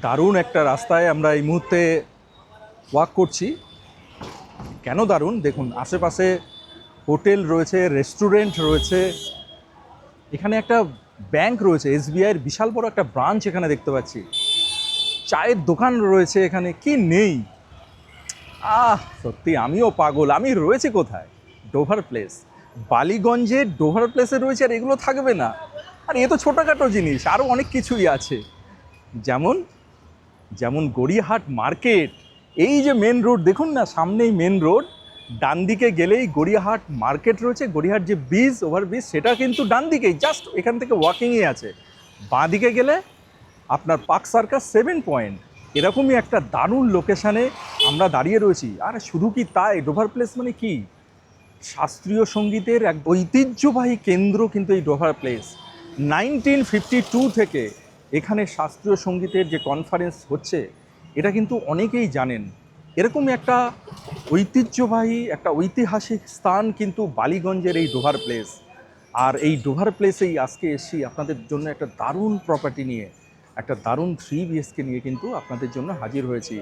দারুণ একটা রাস্তায় আমরা এই মুহূর্তে ওয়াক করছি। কেন দারুণ দেখুন, আশেপাশে হোটেল রয়েছে, রেস্টুরেন্ট রয়েছে, এখানে একটা ব্যাংক রয়েছে, এসবিআইয়ের বিশাল বড় একটা ব্রাঞ্চ এখানে দেখতে পাচ্ছি, চায়ের দোকান রয়েছে এখানে, কি নেই। সত্যি আমিও পাগল। আমি রয়েছে কোথায়? Dover place. বালিগঞ্জে ডোভার প্লেসে রয়েছে আর এগুলো থাকবে না? আর এ তো ছোটোখাটো জিনিস, আরও অনেক কিছুই আছে। যেমন যেমন গড়িয়াহাট মার্কেট। এই যে মেন রোড দেখুন না, সামনেই মেন রোড, ডান দিকে গেলেই গড়িয়াহাট মার্কেট রয়েছে। গড়িয়াহাট যে ব্রিজ, ওভারব্রিজ, সেটা কিন্তু ডান দিকেই, জাস্ট এখান থেকে ওয়াকিংই আছে। বাঁ দিকে গেলে আপনার পার্ক সার্কাস 7 পয়েন্ট, এরকমই একটা দারুণ লোকেশানে আমরা দাঁড়িয়ে রয়েছি। আর শুধু কি তাই, ডোভার প্লেস মানে কি, শাস্ত্রীয় সঙ্গীতের এক ঐতিহ্যবাহী কেন্দ্র কিন্তু এই ডোভার প্লেস। 1952 থেকে এখানে শাস্ত্রীয় সঙ্গীতের যে কনফারেন্স হচ্ছে, এটা কিন্তু অনেকেই জানেন। এরকমই একটা ঐতিহ্যবাহী, একটা ঐতিহাসিক স্থান কিন্তু বালিগঞ্জের এই ডোভার প্লেস। আর এই ডোভার প্লেসেই আজকে এসেছি আপনাদের জন্য একটা দারুণ প্রপার্টি নিয়ে, একটা দারুণ 3 BHK নিয়ে কিন্তু আপনাদের জন্য হাজির হয়েছি।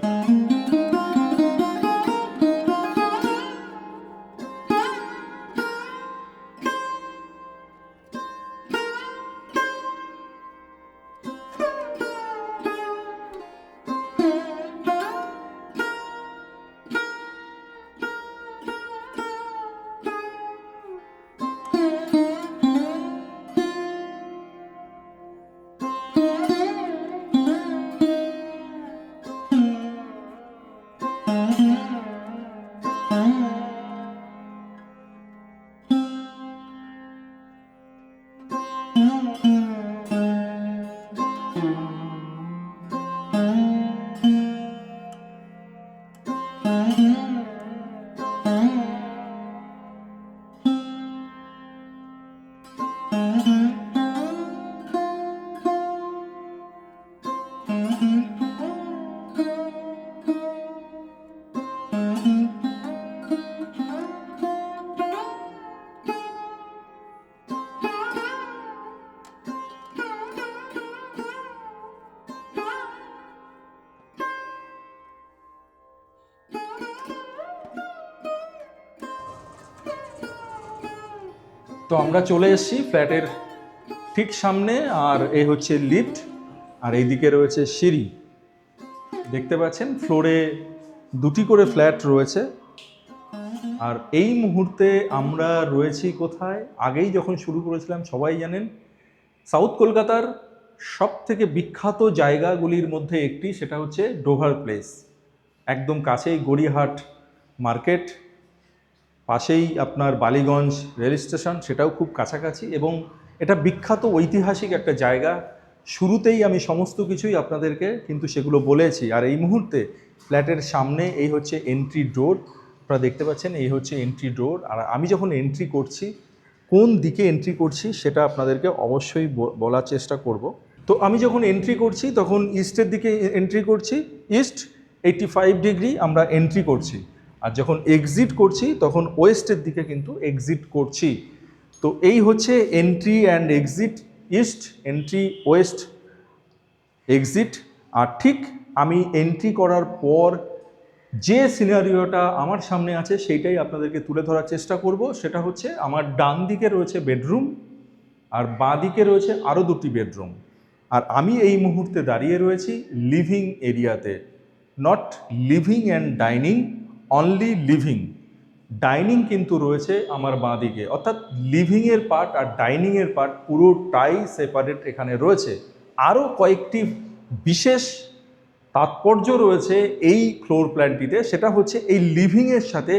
তো আমরা চলে এসেছি ফ্ল্যাটের ঠিক সামনে, আর এই হচ্ছে লিফট, আর এইদিকে রয়েছে সিঁড়ি। দেখতে পাচ্ছেন ফ্লোরে 2টি করে ফ্ল্যাট রয়েছে। আর এই মুহূর্তে আমরা রয়েছি কোথায়? আগেই যখন শুরু করেছিলাম সবাই জানেন, সাউথ কলকাতার সব থেকে বিখ্যাত জায়গাগুলির মধ্যে একটি, সেটা হচ্ছে ডোভার প্লেস। একদম কাছেই গড়িয়াহাট মার্কেট, পাশেই আপনার বালিগঞ্জ রেল স্টেশন, সেটাও খুব কাছাকাছি, এবং এটা বিখ্যাত ঐতিহাসিক একটা জায়গা। শুরুতেই আমি সমস্ত কিছুই আপনাদেরকে কিন্তু সেগুলো বলেছি। আর এই মুহূর্তে ফ্ল্যাটের সামনে এই হচ্ছে এন্ট্রি ডোর, আপনারা দেখতে পাচ্ছেন, এই হচ্ছে এন্ট্রি ডোর। আর আমি যখন এন্ট্রি করছি, কোন দিকে এন্ট্রি করছি সেটা আপনাদেরকে অবশ্যই বলার চেষ্টা করব। তো আমি যখন এন্ট্রি করছি তখন ইস্টের দিকে এন্ট্রি করছি, ইস্ট 85 ডিগ্রি আমরা এন্ট্রি করছি। আর যখন এক্সিট করছি তখন ওয়েস্টের দিকে কিন্তু এক্সিট করছি। তো এই হচ্ছে entry and exit, east entry, west exit. আর ঠিক আমি এন্ট্রি করার পর যে সিনারিওটা আমার সামনে আছে সেইটাই আপনাদেরকে তুলে ধরার চেষ্টা করব। সেটা হচ্ছে আমার ডান দিকে রয়েছে বেডরুম, আর বাঁ দিকে রয়েছে আরও 2টি বেডরুম। আর আমি এই মুহূর্তে দাঁড়িয়ে রয়েছি লিভিং এরিয়াতে, not living and dining, only living. Dining কিন্তু রয়েছে আমার বাঁ দিকে, অর্থাৎ লিভিংয়ের পার্ট আর ডাইনিংয়ের পার্ট পুরোটাই সেপারেট এখানে রয়েছে। আরও কয়েকটি বিশেষ তাৎপর্য রয়েছে এই ফ্লোর প্ল্যানটিতে, সেটা হচ্ছে এই লিভিংয়ের সাথে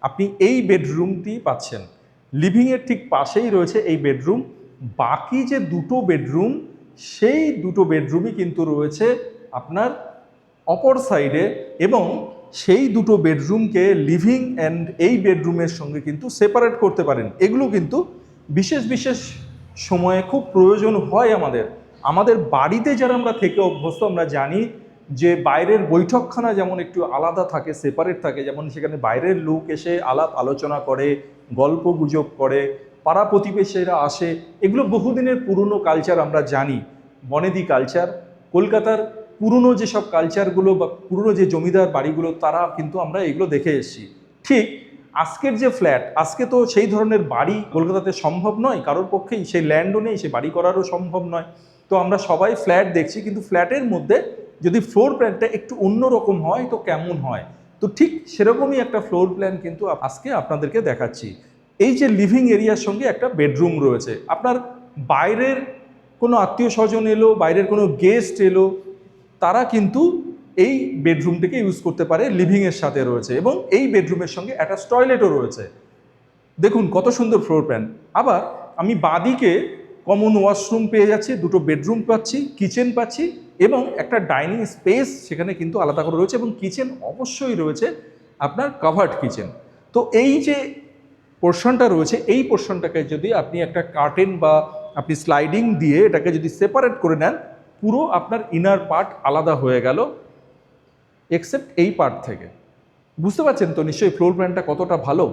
আপনি এই বেডরুমটি পাচ্ছেন। লিভিংয়ের ঠিক পাশেই রয়েছে এই বেডরুম। বাকি যে 2টো বেডরুম, সেই 2টো বেডরুমই কিন্তু রয়েছে আপনার অপর সাইডে, এবং সেই 2টো বেডরুমকে লিভিং অ্যান্ড এই বেডরুমের সঙ্গে কিন্তু সেপারেট করতে পারেন। এগুলো কিন্তু বিশেষ বিশেষ সময়ে খুব প্রয়োজন হয় আমাদের। আমাদের বাড়িতে যারা আমরা থেকে অভ্যস্ত, আমরা জানি যে বাইরের বৈঠকখানা যেমন একটু আলাদা থাকে, সেপারেট থাকে, যেমন সেখানে বাইরের লোক এসে আলাপ আলোচনা করে, গল্প গুজব করে, পাড়া প্রতিবেশীরা আসে, এগুলো বহুদিনের পুরনো কালচার আমরা জানি, বনেদি কালচার। কলকাতার পুরনো যেসব কালচারগুলো বা পুরনো যে জমিদার বাড়িগুলো তারা কিন্তু আমরা এগুলো দেখে এসেছি। ঠিক আজকের যে ফ্ল্যাট, আজকে তো সেই ধরনের বাড়ি কলকাতাতে সম্ভব নয়, কারোর পক্ষেই সেই ল্যান্ডও নেই, সেই বাড়ি করারও সম্ভব নয়। তো আমরা সবাই ফ্ল্যাট দেখছি, কিন্তু ফ্ল্যাটের মধ্যে যদি ফ্লোর প্ল্যানটা একটু অন্যরকম হয় তো কেমন হয়, তো ঠিক সেরকমই একটা ফ্লোর প্ল্যান কিন্তু আজকে আপনাদেরকে দেখাচ্ছি। এই যে লিভিং এরিয়ার সঙ্গে একটা বেডরুম রয়েছে, আপনার বাইরের কোনো আত্মীয় স্বজন এলো, বাইরের কোনো গেস্ট এলো, তারা কিন্তু এই বেডরুমটিকে ইউজ করতে পারে, লিভিংয়ের সাথে রয়েছে এবং এই বেডরুমের সঙ্গে অ্যাটাচ টয়লেটও রয়েছে। দেখুন কত সুন্দর ফ্লোর প্ল্যান। আবার আমি বাঁদিকে কমন ওয়াশরুম পেয়ে যাচ্ছি, দুটো বেডরুম পাচ্ছি, কিচেন পাচ্ছি এবং একটা ডাইনিং স্পেস সেখানে কিন্তু আলাদা করে রয়েছে এবং কিচেন অবশ্যই রয়েছে আপনার কাভার্ড কিচেন। তো এই যে পোর্শনটা রয়েছে, এই পোর্শনটাকে যদি আপনি একটা কার্টেন বা আপনি স্লাইডিং দিয়ে এটাকে যদি সেপারেট করে নেন, পুরো আপনার ইনার পার্ট আলাদা হয়ে গেল এক্সেপ্ট এই পার্ট থেকে। বুঝতে পারছেন তো নিশ্চয়ই ফ্লোর প্ল্যানটা কতটা ভালো।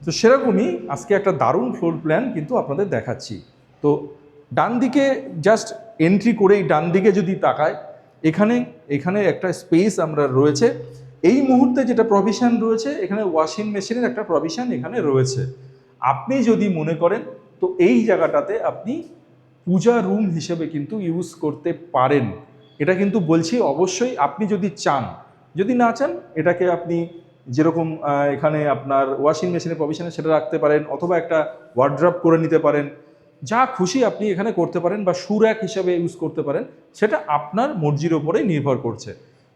তো সেরকমই আজকে একটা দারুণ ফ্লোর প্ল্যান কিন্তু আপনাদের দেখাচ্ছি। তো ডান দিকে জাস্ট এন্ট্রি করেই ডান দিকে যদি তাকায়, এখানে একটা স্পেস আমরা রয়েছে। এই মুহূর্তে যেটা প্রভিশন রয়েছে, এখানে ওয়াশিং মেশিনের একটা প্রভিশন এখানে রয়েছে। আপনি যদি মনে করেন তো এই জায়গাটাতে আপনি পূজা রুম হিসেবে কিন্তু ইউজ করতে পারেন। এটা কিন্তু বলছি অবশ্যই আপনি যদি চান, যদি না চান এটাকে আপনি যেরকম এখানে আপনার ওয়াশিং মেশিনের প্রভিশনে সেটা রাখতে পারেন, অথবা একটা ওয়ার্ড্রপ করে নিতে পারেন, যা খুশি আপনি এখানে করতে পারেন, বা শু র্যাক হিসেবে ইউজ করতে পারেন, সেটা আপনার মর্জির ওপরে নির্ভর করছে।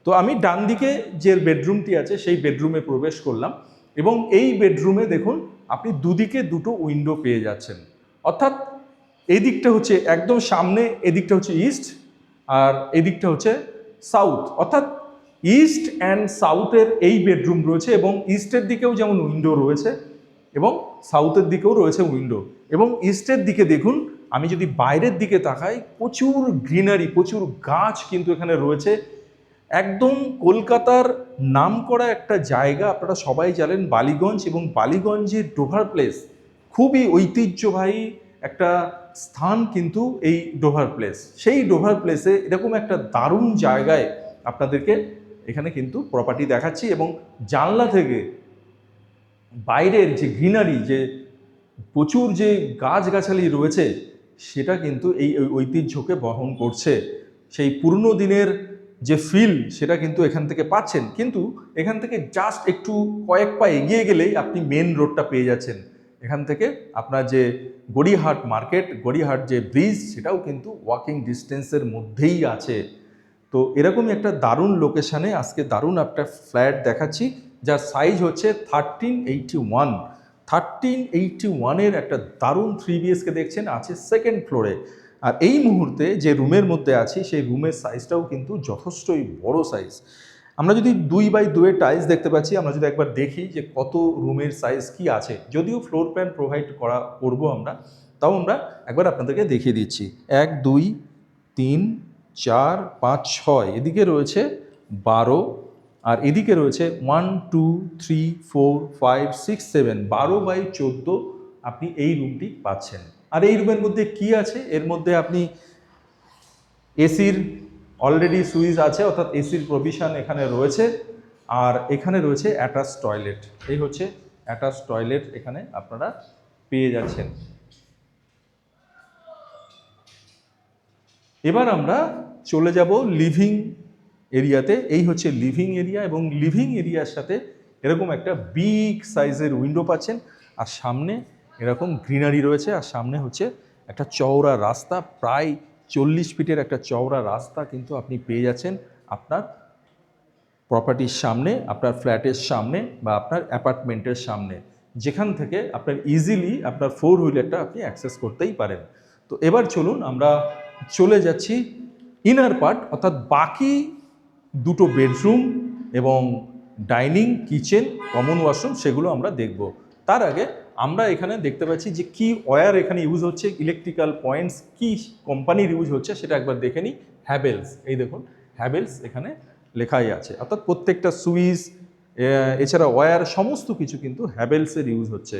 তো আমি ডান দিকে যে বেডরুমটি আছে সেই বেডরুমে প্রবেশ করলাম এবং এই বেডরুমে দেখুন আপনি দুদিকে দুটো উইন্ডো পেয়ে যাচ্ছেন। অর্থাৎ এই দিকটা হচ্ছে একদম সামনে, এদিকটা হচ্ছে ইস্ট আর এদিকটা হচ্ছে সাউথ, অর্থাৎ ইস্ট অ্যান্ড সাউথের এই বেডরুম রয়েছে এবং ইস্টের দিকেও যেমন উইন্ডো রয়েছে এবং সাউথের দিকেও রয়েছে উইন্ডো। এবং ইস্টের দিকে দেখুন, আমি যদি বাইরের দিকে তাকাই, প্রচুর গ্রিনারি, প্রচুর গাছ কিন্তু এখানে রয়েছে। একদম কলকাতার নামকরা একটা জায়গা, আপনারা সবাই জানেন বালিগঞ্জ, এবং বালিগঞ্জের ডোভার প্লেস খুবই ঐতিহ্যবাহী একটা স্থান কিন্তু এই ডোভার প্লেস। সেই ডোভার প্লেসে এরকম একটা দারুণ জায়গায় আপনাদেরকে এখানে কিন্তু প্রপার্টি দেখাচ্ছি এবং জানলা থেকে বাইরের যে গ্রিনারি, যে প্রচুর যে গাছগাছালি রয়েছে, সেটা কিন্তু এই ঐতিহ্যকে বহন করছে। সেই পুরনো দিনের যে ফিল সেটা কিন্তু এখান থেকে পাচ্ছেন, কিন্তু এখান থেকে জাস্ট একটু কয়েক পা এগিয়ে গেলেই আপনি মেন রোডটা পেয়ে যাচ্ছেন। এখান থেকে আপনার যে গড়িয়াহাট মার্কেট, গড়িয়াহাট যে ব্রিজ, সেটাও কিন্তু ওয়াকিং ডিস্টেন্সের মধ্যেই আছে। তো এরকমই একটা দারুণ লোকেশানে আজকে দারুণ একটা ফ্ল্যাট দেখাচ্ছি, যার সাইজ হচ্ছে 1381। 1381-এর একটা দারুণ 3 BHK দেখছেন, আছে সেকেন্ড ফ্লোরে। আর এই মুহূর্তে যে রুমের মধ্যে আছি সেই রুমের সাইজটাও কিন্তু যথেষ্টই বড় সাইজ। আমরা যদি 2x2 টাইলস দেখতে পাচ্ছি, আমরা যদি একবার দেখি যে কত রুমের সাইজ কি আছে, যদিও ফ্লোর প্ল্যান প্রোভাইড করবো আমরা, তাও আমরা একবার আপনাদেরকে দেখিয়ে দিচ্ছি। 1 2 3 4 5 6, এদিকে রয়েছে 12, আর এদিকে রয়েছে 1 2 3 4 5 6 7, 12x14 আপনি এই রুমটি পাচ্ছেন। আর এই রুমের মধ্যে কি আছে, এর মধ্যে আপনি এসির অলরেডি সুইচ আছে, অর্থাৎ এসির প্রভিশন এখানে রয়েছে, আর এখানে রয়েছে অ্যাটাচ টয়লেট। এই হচ্ছে অ্যাটাচ টয়লেট এখানে আপনারা পেয়ে যাচ্ছেন। এবার আমরা চলে যাব লিভিং এরিয়াতে। এই হচ্ছে লিভিং এরিয়া, এবং লিভিং এরিয়ার সাথে এরকম একটা বিগ সাইজের উইন্ডো পাচ্ছেন, আর সামনে এরকম গ্রিনারি রয়েছে, আর সামনে হচ্ছে একটা চওড়া রাস্তা, প্রায় 40 ফিটের একটা চওড়া রাস্তা কিন্তু আপনি পেয়ে যাচ্ছেন আপনার প্রপার্টির সামনে, আপনার ফ্ল্যাটের সামনে বা আপনার অ্যাপার্টমেন্টের সামনে, যেখান থেকে আপনার ইজিলি আপনার 4 হুইলারটা আপনি অ্যাক্সেস করতেই পারেন। তো এবার চলুন আমরা চলে যাচ্ছি ইনার পার্ট, অর্থাৎ বাকি দুটো বেডরুম এবং ডাইনিং, কিচেন, কমন ওয়াশরুম, সেগুলো আমরা দেখব। তার আগে আমরা এখানে দেখতে পাচ্ছি যে কি ওয়্যার এখানে ইউজ হচ্ছে, ইলেকট্রিক্যাল পয়েন্টস কি কোম্পানির ইউজ হচ্ছে সেটা একবার দেখে নিই। হ্যাভেলস, এই দেখুন হ্যাভেলস এখানে লেখাই আছে, অর্থাৎ প্রত্যেকটা সুইচ এছাড়া ওয়্যার সমস্ত কিছু কিন্তু হ্যাভেলসের ইউজ হচ্ছে।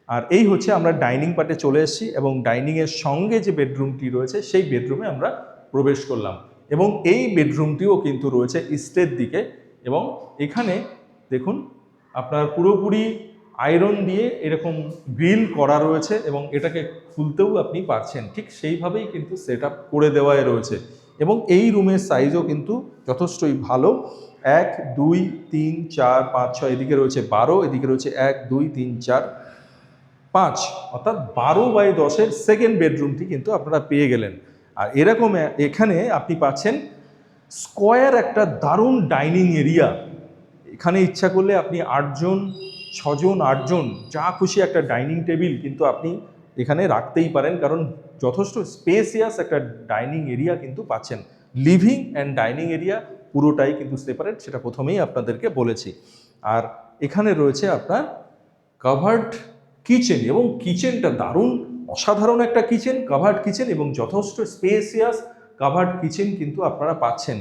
আর এই হচ্ছে আমরা ডাইনিং পার্টে চলে এসেছি এবং ডাইনিংয়ের সঙ্গে যে বেডরুমটি রয়েছে সেই বেডরুমে আমরা প্রবেশ করলাম। এবং এই বেডরুমটিও কিন্তু রয়েছে ইস্টের দিকে, এবং এখানে দেখুন আপনার পুরোপুরি আয়রন দিয়ে এরকম গ্রিল করা রয়েছে এবং এটাকে খুলতেও আপনি পারছেন, ঠিক সেইভাবেই কিন্তু সেট আপ করে দেওয়াই রয়েছে। এবং এই রুমের সাইজও কিন্তু যথেষ্টই ভালো, 1 2 3 4 5 6, এদিকে রয়েছে 12, এদিকে রয়েছে 1 2 3 4 5, অর্থাৎ 12x10 সেকেন্ড বেডরুমটি কিন্তু আপনারা পেয়ে গেলেন। আর এরকম এখানে আপনি পাচ্ছেন স্কোয়ার একটা দারুণ ডাইনিং এরিয়া। এখানে ইচ্ছা করলে আপনি 8 জন 6 জন 8 জন যা খুশি একটা ডাইনিং টেবিল কিন্তু আপনি এখানে রাখতেই পারেন, কারণ যথেষ্ট স্পেসিয়াস একটা ডাইনিং এরিয়া কিন্তু পাচ্ছেন। লিভিং অ্যান্ড ডাইনিং এরিয়া পুরোটাই কিন্তু সেপারেট, সেটা প্রথমেই আপনাদেরকে বলেছি। আর এখানে রয়েছে আপনার কাভার্ড কিচেন, এবং কিচেনটা দারুণ অসাধারণ একটা কিচেন, কাভার্ড কিচেন এবং যথেষ্ট স্পেসিয়াস কাভার্ড কিচেন কিন্তু আপনারা পাচ্ছেন।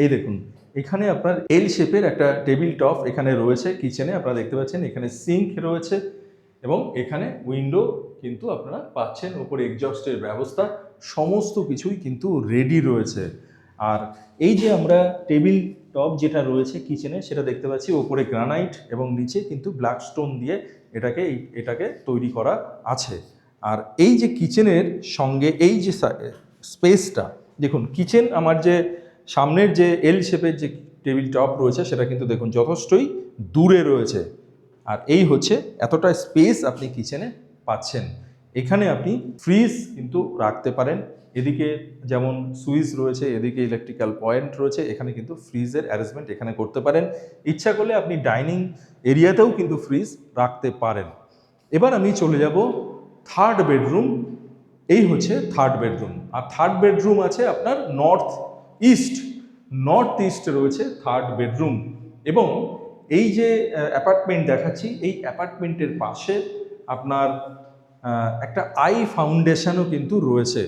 এই দেখুন এখানে আপনার এল শেপের একটা টেবিল টপ এখানে রয়েছে কিচেনে, আপনারা দেখতে পাচ্ছেন এখানে সিঙ্ক রয়েছে এবং এখানে উইন্ডো কিন্তু আপনারা পাচ্ছেন, ওপরে এক্সজস্টের ব্যবস্থা, সমস্ত কিছুই কিন্তু রেডি রয়েছে। আর এই যে আমরা টেবিল টপ যেটা রয়েছে কিচেনে সেটা দেখতে পাচ্ছি ওপরে গ্রানাইট এবং নিচে কিন্তু ব্ল্যাক স্টোন দিয়ে এটাকে তৈরি করা আছে। আর এই যে কিচেনের সঙ্গে এই যে স্পেসটা দেখুন, কিচেন আমার যে সামনের যে এল শেপের যে টেবিল টপ রয়েছে সেটা কিন্তু দেখুন যথেষ্টই দূরে রয়েছে। আর এই হচ্ছে এতটা স্পেস আপনি কিচেনে পাচ্ছেন। এখানে আপনি ফ্রিজ কিন্তু রাখতে পারেন, এদিকে যেমন সুইচ রয়েছে, এদিকে ইলেকট্রিক্যাল পয়েন্ট রয়েছে, এখানে কিন্তু ফ্রিজের অ্যারেঞ্জমেন্ট এখানে করতে পারেন। ইচ্ছা করলে আপনি ডাইনিং এরিয়াতেও কিন্তু ফ্রিজ রাখতে পারেন। এবার আমি চলে যাব থার্ড বেডরুম। এই হচ্ছে থার্ড বেডরুম, আর থার্ড বেডরুম আছে আপনার নর্থ ইস্ট রয়েছে থার্ড বেডরুম। এবং এই যে অ্যাপার্টমেন্ট দেখাচ্ছি, এই অ্যাপার্টমেন্টের পাশে আপনার একটা আই ফাউন্ডেশনও কিন্তু রয়েছে।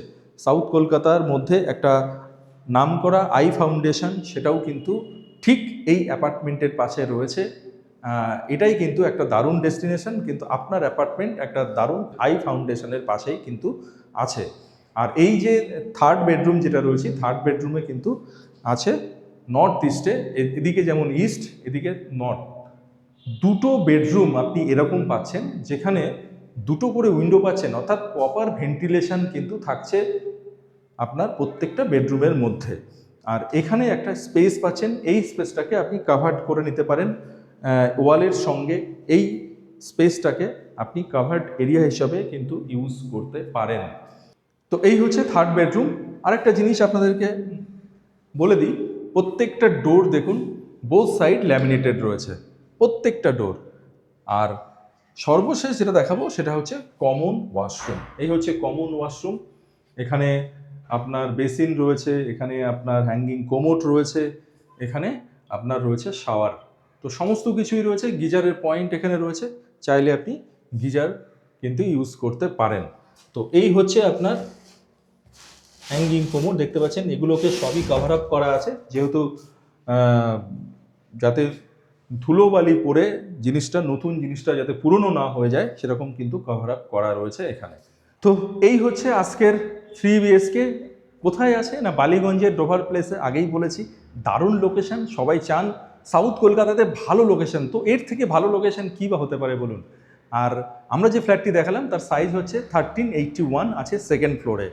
সাউথ কলকাতার মধ্যে একটা নামকরা আই ফাউন্ডেশন, সেটাও কিন্তু ঠিক এই অ্যাপার্টমেন্টের পাশে রয়েছে। এটাই কিন্তু একটা দারুণ ডেস্টিনেশন, কিন্তু আপনার অ্যাপার্টমেন্ট একটা দারুণ আই ফাউন্ডেশনের পাশেই কিন্তু আছে। আর এই যে থার্ড বেডরুম যেটা রয়েছে, থার্ড বেডরুমে কিন্তু আছে নর্থ ইস্টে, এদিকে যেমন ইস্ট এদিকে নর্থ, দুটো বেডরুম আপনি এরকম পাচ্ছেন যেখানে দুটো করে উইন্ডো পাচ্ছেন, অর্থাৎ প্রপার ভেন্টিলেশন কিন্তু থাকছে আপনার প্রত্যেকটা বেডরুমের মধ্যে। আর এখানে একটা স্পেস পাচ্ছেন, এই স্পেসটাকে আপনি কাভার্ড করে নিতে পারেন ওয়ালের সঙ্গে, এই স্পেসটাকে আপনি কাভার্ড এরিয়া হিসাবে কিন্তু ইউজ করতে পারেন। তো এই হচ্ছে থার্ড বেডরুম। আরেকটা জিনিস আপনাদেরকে বলে দিই, প্রত্যেকটা ডোর দেখুন বোথ সাইড ল্যামিনেটেড রয়েছে প্রত্যেকটা ডোর। আর সর্বশেষ যেটা দেখাবো সেটা হচ্ছে কমন ওয়াশরুম। এই হচ্ছে কমন ওয়াশরুম, এখানে আপনার বেসিন রয়েছে, এখানে আপনার হ্যাঙ্গিং কোমোড রয়েছে, এখানে আপনার রয়েছে শাওয়ার, তো সমস্ত কিছুই রয়েছে। গিজারের পয়েন্ট এখানে রয়েছে, চাইলে আপনি গিজার কিন্তু ইউজ করতে পারেন। তো এই হচ্ছে আপনার হ্যাঙ্গিং কোমোড দেখতে পাচ্ছেন, এগুলোকে সবই কভার আপ করা আছে, যেহেতু যাতে ধুলোবালি পরে নতুন জিনিসটা যাতে পুরনো না হয়ে যায় সেরকম কিন্তু কভার আপ করা রয়েছে এখানে। তো এই হচ্ছে আজকের 3 BHK। কোথায় আছে না, বালিগঞ্জের ডোভার প্লেসে, আগেই বলেছি দারুণ লোকেশন, সবাই চান সাউথ কলকাতাতে ভালো লোকেশন, তো এর থেকে ভালো লোকেশন কী বা হতে পারে বলুন। আর আমরা যে ফ্ল্যাটটি দেখালাম তার সাইজ হচ্ছে 1381, আছে সেকেন্ড ফ্লোরে।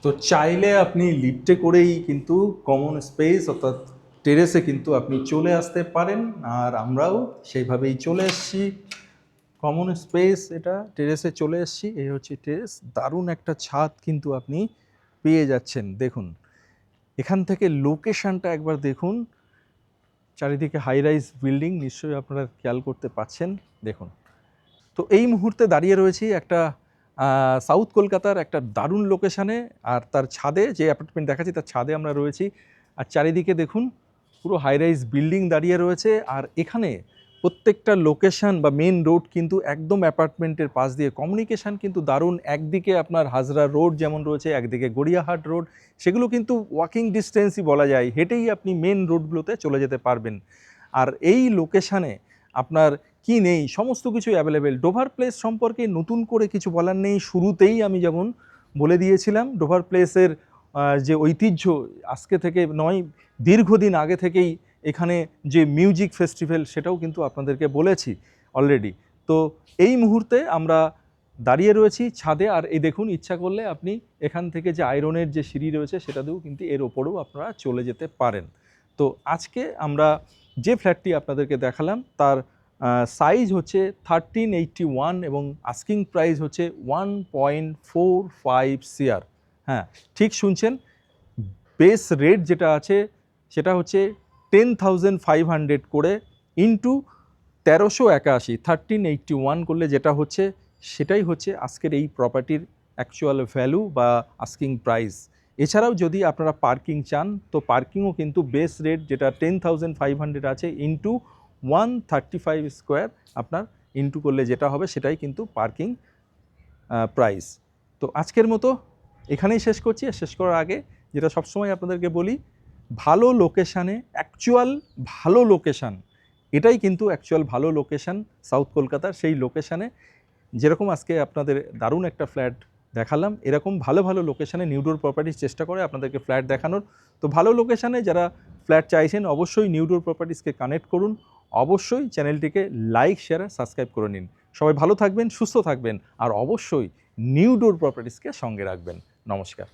তো চাইলে আপনি লিফটে করেই কিন্তু কমন স্পেস অর্থাৎ টেরেসে কিন্তু আপনি চলে আসতে পারেন, আর আমরাও সেইভাবেই চলে এসেছি কমন স্পেস, এটা টেরেসে চলে এসেছি। এই হচ্ছে টেরেস, দারুণ একটা ছাদ কিন্তু আপনি পেয়ে যাচ্ছেন। দেখুন এখান থেকে লোকেশনটা একবার দেখুন, চারিদিকে হাই রাইজ বিল্ডিং, নিশ্চয়ই আপনারা খেয়াল করতে পাচ্ছেন। দেখুন, তো এই মুহূর্তে দাঁড়িয়ে রয়েছি একটা সাউথ কলকাতার একটা দারুণ লোকেশানে, আর তার ছাদে যে অ্যাপার্টমেন্ট দেখাচ্ছি তার ছাদে আমরা রয়েছি। আর চারিদিকে দেখুন পুরো হাই রাইজ বিল্ডিং দাঁড়িয়ে রয়েছে, আর এখানে প্রত্যেকটা লোকেশান বা মেন রোড কিন্তু একদম অ্যাপার্টমেন্টের পাশ দিয়ে, কমিউনিকেশান কিন্তু দারুণ। একদিকে আপনার হাজরা রোড যেমন রয়েছে, একদিকে গড়িয়াহাট রোড, সেগুলো কিন্তু ওয়াকিং ডিস্টেন্সই বলা যায়, হেঁটেই আপনি মেন রোডগুলোতে চলে যেতে পারবেন। আর এই লোকেশানে আপনার কি নেই, সমস্ত কিছু অ্যাভেলেবেল। ডোভার প্লেস সম্পর্কে নতুন করে কিছু বলার নেই, শুরুতেই আমি যেমন বলে দিয়েছিলাম ডোভার প্লেসের যে ঐতিহ্য আজকে থেকে নয়, দীর্ঘদিন আগে থেকেই এখানে যে মিউজিক ফেস্টিভ্যাল সেটাও কিন্তু আপনাদেরকে বলেছি অলরেডি। তো এই মুহূর্তে আমরা দাঁড়িয়ে রয়েছি ছাদে, আর এই দেখুন ইচ্ছা করলে আপনি এখান থেকে যে আয়রনের যে সিঁড়ি রয়েছে সেটা দিয়েও কিন্তু এর ওপরেও আপনারা চলে যেতে পারেন। তো আজকে আমরা যে ফ্ল্যাটটি আপনাদেরকে দেখালাম তার সাইজ হচ্ছে 1381 এবং আস্কিং প্রাইস হচ্ছে 1.45 CR। হ্যাঁ, ঠিক শুনছেন, বেস রেট যেটা আছে সেটা হচ্ছে 10,500 করে ইন্টু 1381, 1381 করলে যেটা হচ্ছে সেটাই হচ্ছে আজকের এই প্রপার্টির অ্যাকচুয়াল ভ্যালু বা আস্কিং প্রাইস। এছাড়াও যদি আপনারা পার্কিং চান তো পার্কিংও কিন্তু বেস রেট যেটা 10,500 আছে ইন্টু 135 স্কোয়ার, আপনার ইন্টু করলে যেটা হবে সেটাই কিন্তু পার্কিং প্রাইস। তো আজকের মতো এখানেই শেষ করছি। শেষ করার আগে যেটা সবসময় আপনাদেরকে বলি, ভালো লোকেশানে, অ্যাকচুয়াল ভালো লোকেশান, এটাই কিন্তু অ্যাকচুয়াল ভালো লোকেশান সাউথ কলকাতার। সেই লোকেশানে যেরকম আজকে আপনাদের দারুণ একটা ফ্ল্যাট দেখালাম, এরকম ভালো ভালো লোকেশানে নিউডোর প্রপার্টিজ চেষ্টা করে আপনাদেরকে ফ্ল্যাট দেখানোর। তো ভালো লোকেশানে যারা ফ্ল্যাট চাইছেন অবশ্যই নিউডোর প্রপার্টিজকে কানেক্ট করুন, অবশ্যই চ্যানেলটিকে লাইক শেয়ার সাবস্ক্রাইব করে নিন। সবাই ভালো থাকবেন, সুস্থ থাকবেন, আর অবশ্যই নিউডোর প্রপার্টিজকে সঙ্গে রাখবেন। নমস্কার।